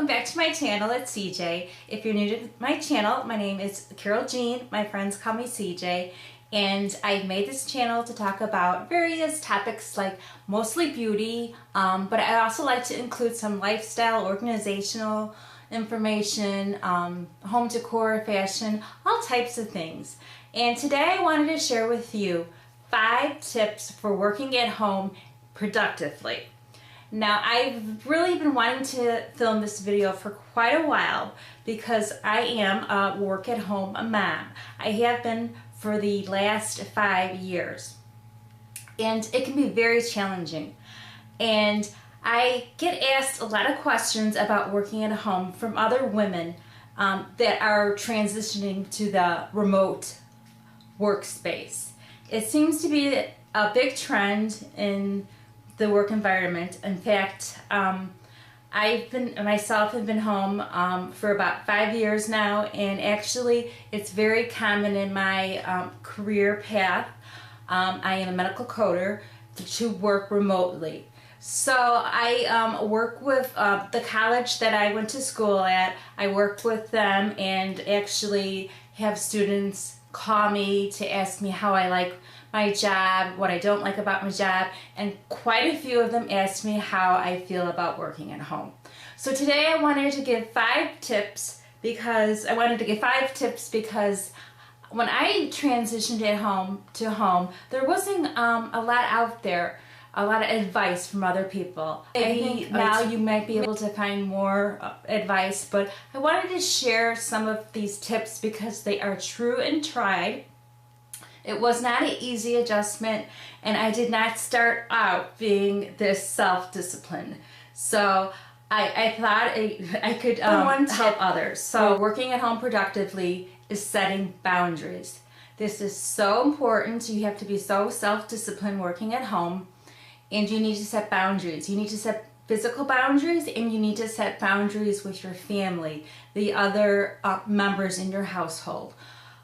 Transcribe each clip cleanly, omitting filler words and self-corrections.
welcome back to my channel. It's CeeJay. If you're new to my channel, my name is Carol Jean. My friends call me CeeJay, and I've made this channel to talk about various topics like mostly beauty, but I also like to include some lifestyle, organizational information, home decor, fashion, all types of things. And today I wanted to share with you 5 tips for working at home productively. Now, I've really been wanting to film this video for quite a while because I am a work-at-home mom. I have been for the last 5 years, and it can be very challenging. And I get asked a lot of questions about working at home from other women that are transitioning to the remote workspace. It seems to be a big trend in the work environment. In fact, I've been home for about 5 years now, and actually it's very common in my career path. I am a medical coder to work remotely. So I work with the college that I went to school at. I worked with them and actually have students call me to ask me how I like my job, what I don't like about my job, and quite a few of them asked me how I feel about working at home. So today I wanted to give 5 tips because when I transitioned at home to home, there wasn't a lot out there, a lot of advice from other people. I think now you might be able to find more advice, but I wanted to share some of these tips because they are true and tried. It was not an easy adjustment, and I did not start out being this self-disciplined. So I thought I could help others. So working at home productively is setting boundaries. This is so important. You have to be so self-disciplined working at home, and you need to set boundaries. You need to set physical boundaries, and you need to set boundaries with your family, the other members in your household,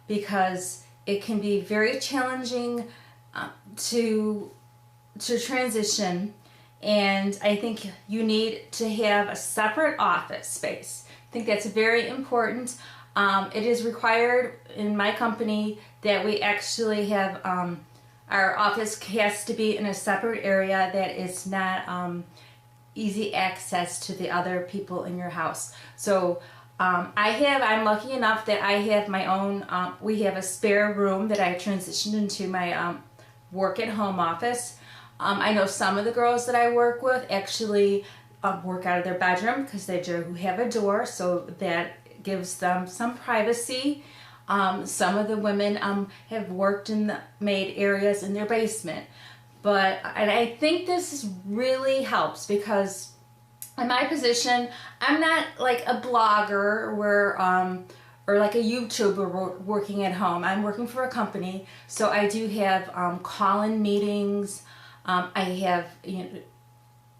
because it can be very challenging to transition, and I think you need to have a separate office space. I think that's very important. It is required in my company that we actually have our office has to be in a separate area that is not easy access to the other people in your house. So I'm lucky enough that I have my own, we have a spare room that I transitioned into my work at home office. I know some of the girls that I work with actually work out of their bedroom because they do have a door, so that gives them some privacy. Some of the women have worked in the maid areas in their basement. And I think this really helps because in my position, I'm not like a blogger or like a YouTuber working at home. I'm working for a company, so I do have call-in meetings. I have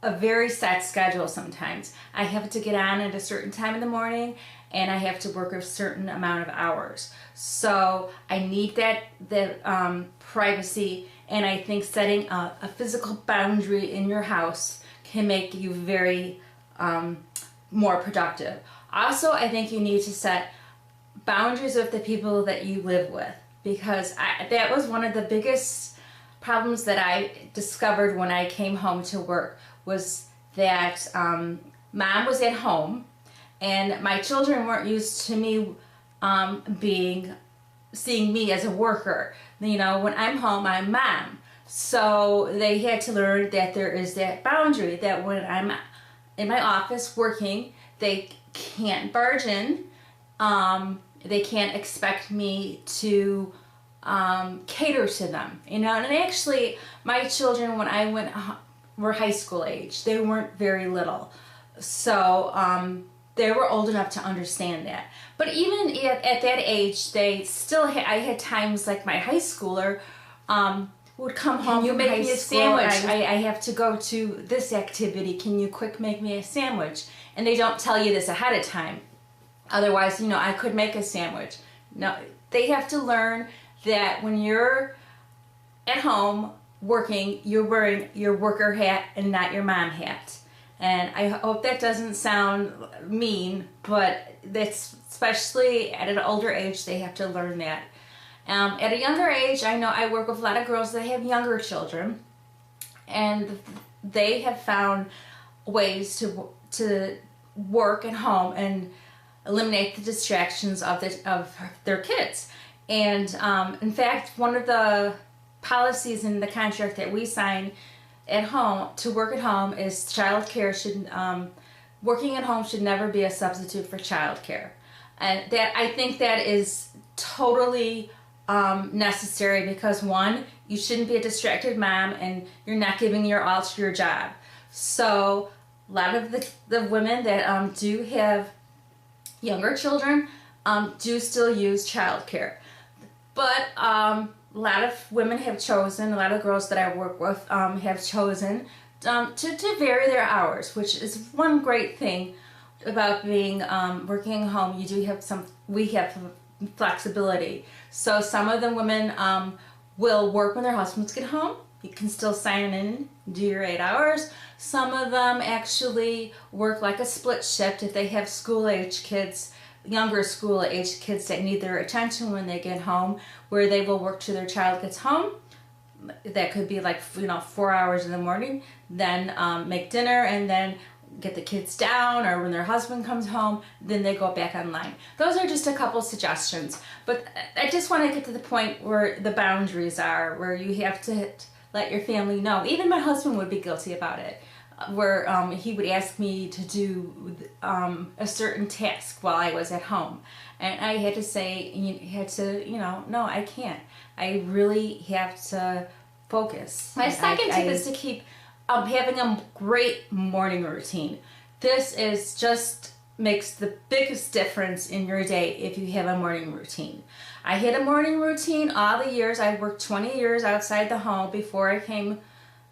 a very set schedule sometimes. I have to get on at a certain time in the morning, and I have to work a certain amount of hours. So I need that privacy, and I think setting a physical boundary in your house can make you very more productive. Also, I think you need to set boundaries with the people that you live with, because that was one of the biggest problems that I discovered when I came home to work, was that mom was at home and my children weren't used to me seeing me as a worker. You know, when I'm home, I'm mom. So they had to learn that there is that boundary, that when I'm in my office working, they can't barge in. They can't expect me to cater to them, you know. And actually, my children, when I were high school age. They weren't very little, so they were old enough to understand that. But even at that age, they still I had times like my high schooler would come home. Can you make me a sandwich? I have to go to this activity. Can you quick make me a sandwich? And they don't tell you this ahead of time. Otherwise, you know, I could make a sandwich. No, they have to learn that when you're at home working, you're wearing your worker hat and not your mom hat. And I hope that doesn't sound mean, but that's, especially at an older age, they have to learn that. At a younger age, I know I work with a lot of girls that have younger children, and they have found ways to work at home and eliminate the distractions of their kids. And in fact, one of the policies in the contract that we sign at home to work at home is working at home should never be a substitute for child care. And that, I think that is totally necessary, because one, you shouldn't be a distracted mom and you're not giving your all to your job. So a lot of the women that do have younger children do still use child care. But a lot of women have chosen, a lot of girls that I work with have chosen to vary their hours, which is one great thing about being working at home. You do have we have flexibility. So some of the women will work when their husbands get home. You can still sign in, do your 8 hours. Some of them actually work like a split shift if they have school-age kids, younger school-age kids that need their attention when they get home, where they will work till their child gets home. That could be like 4 hours in the morning, then make dinner, and then get the kids down, or when their husband comes home, then they go back online. Those are just a couple suggestions, but I just want to get to the point where the boundaries are, where you have to let your family know. Even my husband would be guilty about it, where he would ask me to do a certain task while I was at home, and I had to say, no, I can't. I really have to focus. My second tip is to keep having a great morning routine. This is just makes the biggest difference in your day if you have a morning routine. I had a morning routine all the years. I worked 20 years outside the home before I came,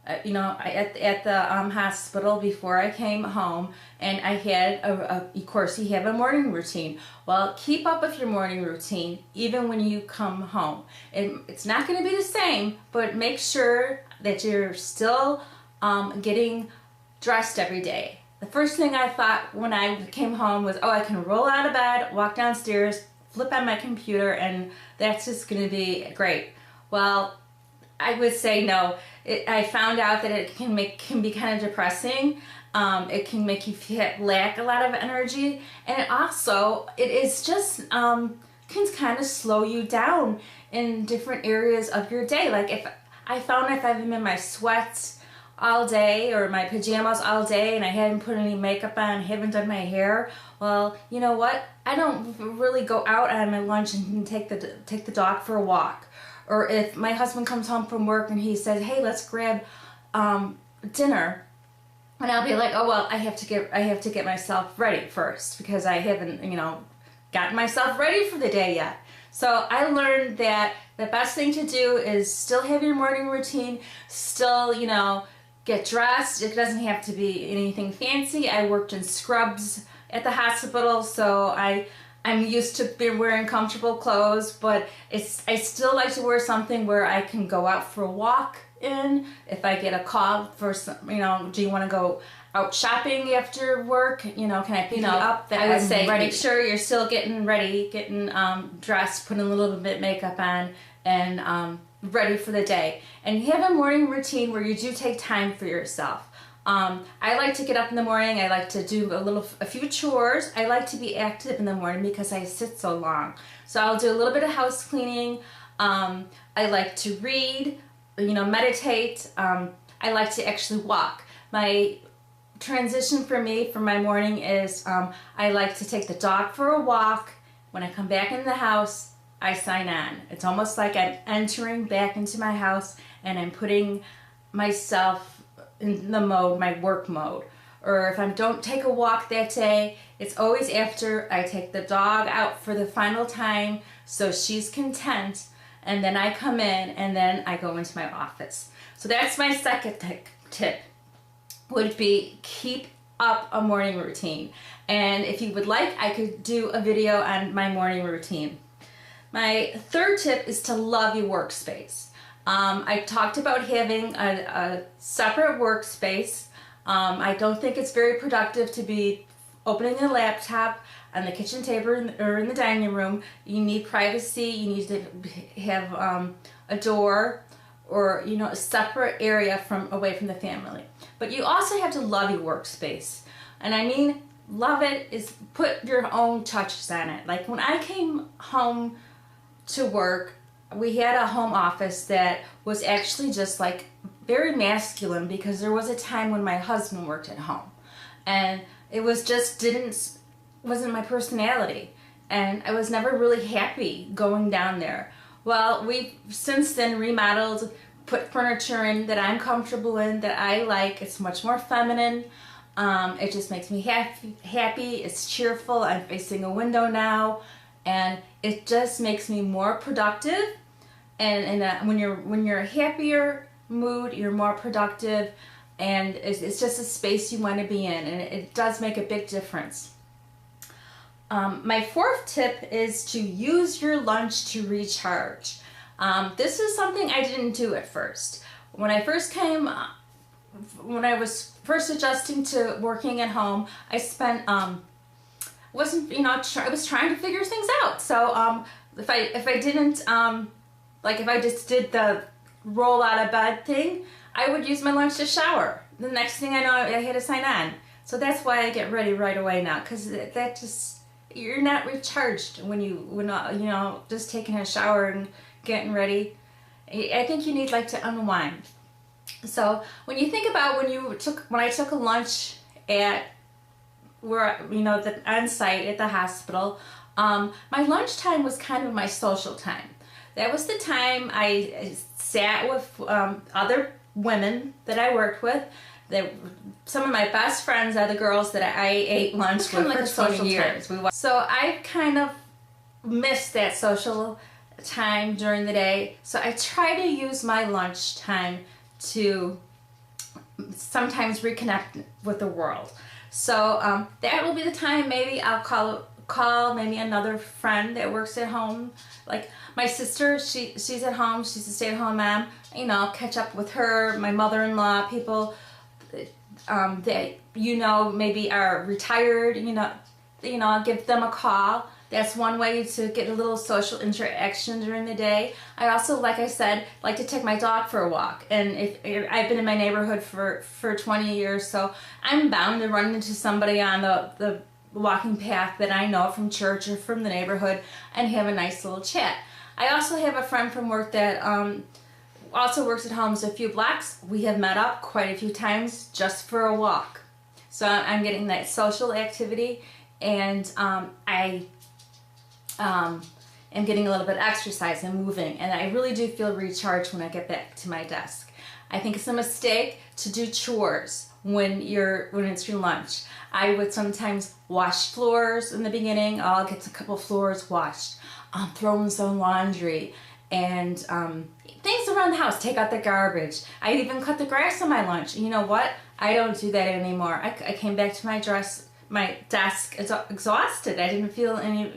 at the hospital before I came home, and I had of course you have a morning routine. Well, keep up with your morning routine even when you come home. It's not going to be the same, but make sure that you're still getting dressed every day. The first thing I thought when I came home was, oh, I can roll out of bed, walk downstairs, flip on my computer, and that's just going to be great. Well, I would say no. I found out that it can be kind of depressing. It can make you lack a lot of energy, and it is just can kind of slow you down in different areas of your day. Like if I've been in my sweats all day or my pajamas all day and I haven't put any makeup on, haven't done my hair, well, you know what? I don't really go out on my lunch and take the dog for a walk. Or if my husband comes home from work and he says, hey, let's grab dinner, and I'll be like, oh well, I have to get myself ready first, because I haven't gotten myself ready for the day yet. So I learned that the best thing to do is still have your morning routine, still get dressed. It doesn't have to be anything fancy. I worked in scrubs at the hospital, so I'm used to wearing comfortable clothes, but I still like to wear something where I can go out for a walk in. If I get a call for some, do you want to go out shopping after work? Can I pick you up? I would say make sure you're still getting ready, getting dressed, putting a little bit of makeup on, and ready for the day. And you have a morning routine where you do take time for yourself. I like to get up in the morning. I like to do a few chores. I like to be active in the morning because I sit so long. So I'll do a little bit of house cleaning. I like to read, meditate. I like to actually walk. My transition for me for my morning is I like to take the dog for a walk. When I come back in the house, I sign on. It's almost like I'm entering back into my house and I'm putting myself in the mode, my work mode. Or if I don't take a walk that day, it's always after I take the dog out for the final time so she's content, and then I come in and then I go into my office. So that's my second tip, would be keep up a morning routine. And if you would like, I could do a video on my morning routine. My third tip is to love your workspace. I talked about having a separate workspace I don't think it's very productive to be opening a laptop on the kitchen table or in the dining room. You need privacy. You need to have a door or, you know, a separate area away from the family. But you also have to love your workspace. And I mean, love it is put your own touches on it. Like when I came home to work, we had a home office that was actually just like very masculine, because there was a time when my husband worked at home and it was just wasn't my personality, and I was never really happy going down there. Well, we've since then remodeled, put furniture in that I'm comfortable in, that I like. It's much more feminine. It just makes me happy. It's cheerful. I'm facing a window now, and it just makes me more productive. And when you're a happier mood, you're more productive, and it's just a space you want to be in, and it does make a big difference. My fourth tip is to use your lunch to recharge. This is something I didn't do at first. When I was first adjusting to working at home, I spent I was trying to figure things out. So if I didn't like if I just did the roll out of bed thing, I would use my lunch to shower. The next thing I know, I had to sign on. So that's why I get ready right away now, because that just, you're not recharged when you know, just taking a shower and getting ready. I think you need like to unwind. So when you think about when I took a lunch at where, you know, on site at the hospital, my lunchtime was kind of my social time. That was the time I sat with other women that I worked with. Some of my best friends are the girls that I ate lunch with for 20 years. So I kind of missed that social time during the day. So I try to use my lunch time to sometimes reconnect with the world. So that will be the time maybe I'll call maybe another friend that works at home. Like my sister, she's at home, she's a stay-at-home mom. You know, I'll catch up with her, my mother-in-law, people that you know maybe are retired, you know, I'll give them a call. That's one way to get a little social interaction during the day. I also, like I said, like to take my dog for a walk. And if I've been in my neighborhood for 20 years, so I'm bound to run into somebody on the walking path that I know from church or from the neighborhood and have a nice little chat. I also have a friend from work that also works at home, so a few blocks. We have met up quite a few times just for a walk. So I'm getting that social activity, and I am getting a little bit of exercise and moving, and I really do feel recharged when I get back to my desk. I think it's a mistake to do chores when it's your lunch. I would sometimes wash floors in the beginning. I'll get a couple floors washed, throw in some laundry, and things around the house, take out the garbage. I even cut the grass on my lunch. You know what? I don't do that anymore. I came back to my desk exhausted. I didn't feel any,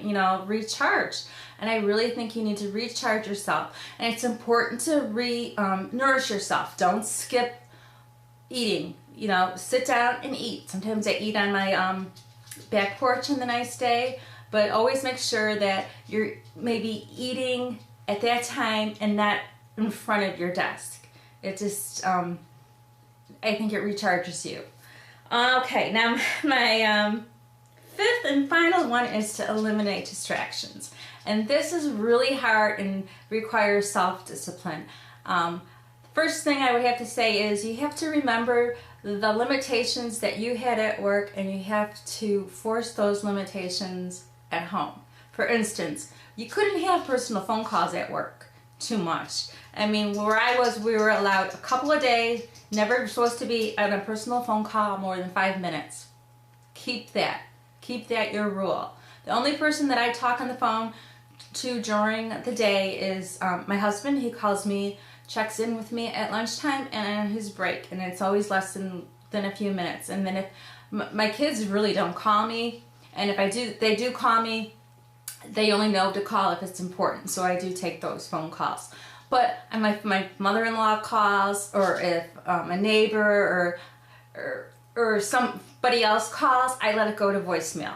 recharged. And I really think you need to recharge yourself. And it's important to nourish yourself. Don't skip eating. Sit down and eat. Sometimes I eat on my back porch on the nice day, but always make sure that you're maybe eating at that time and not in front of your desk. It just, I think it recharges you. Okay, now my fifth and final one is to eliminate distractions. And this is really hard and requires self-discipline. First thing I would have to say is you have to remember the limitations that you had at work, and you have to force those limitations at home. For instance, you couldn't have personal phone calls at work too much. I mean, where I was, we were allowed a couple of days, never supposed to be on a personal phone call more than 5 minutes. Keep that your rule. The only person that I talk on the phone to during the day is my husband. He calls me, checks in with me at lunchtime and on his break, and it's always less than a few minutes. And then if my kids really don't call me, and if they do call me, they only know to call if it's important, so I do take those phone calls. But if my mother-in-law calls, or if a neighbor or or somebody else calls, I let it go to voicemail.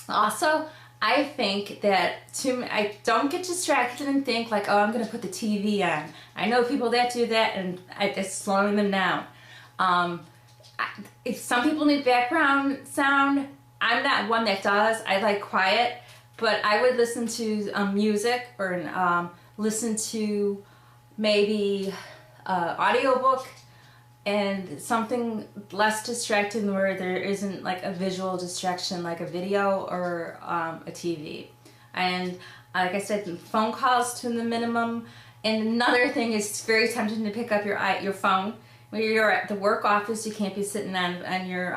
Also, I think that I don't get distracted and think like, oh, I'm going to put the TV on. I know people that do that, and it's slowing them down. If some people need background sound, I'm not one that does. I like quiet, but I would listen to music or listen to maybe audiobook and something less distracting where there isn't like a visual distraction like a video or a TV. And like I said, phone calls to the minimum. And another thing is, it's very tempting to pick up your phone. When you're at the work office, you can't be sitting on your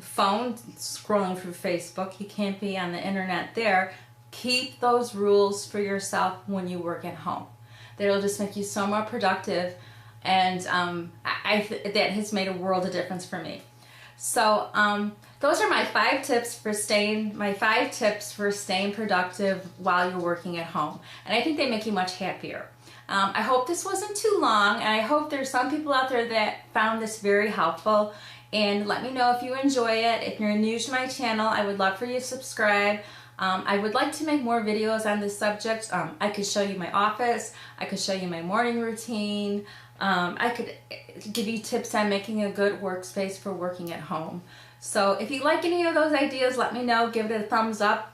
phone scrolling through Facebook. You can't be on the internet there. Keep those rules for yourself when you work at home. That'll just make you so more productive, and that has made a world of difference for me. So those are my 5 tips for staying productive while you're working at home, and I think they make you much happier. I hope this wasn't too long, and I hope there's some people out there that found this very helpful. And let me know if you enjoy it. If you're new to my channel, I would love for you to subscribe. I would like to make more videos on this subject. I could show you my office. I could show you my morning routine. I could give you tips on making a good workspace for working at home. So if you like any of those ideas, let me know. Give it a thumbs up.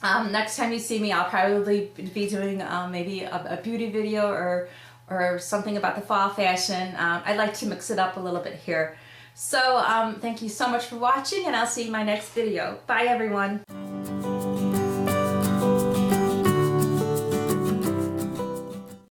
Next time you see me, I'll probably be doing maybe a beauty video or something about the fall fashion. I'd like to mix it up a little bit here. So thank you so much for watching, and I'll see you in my next video. Bye, everyone.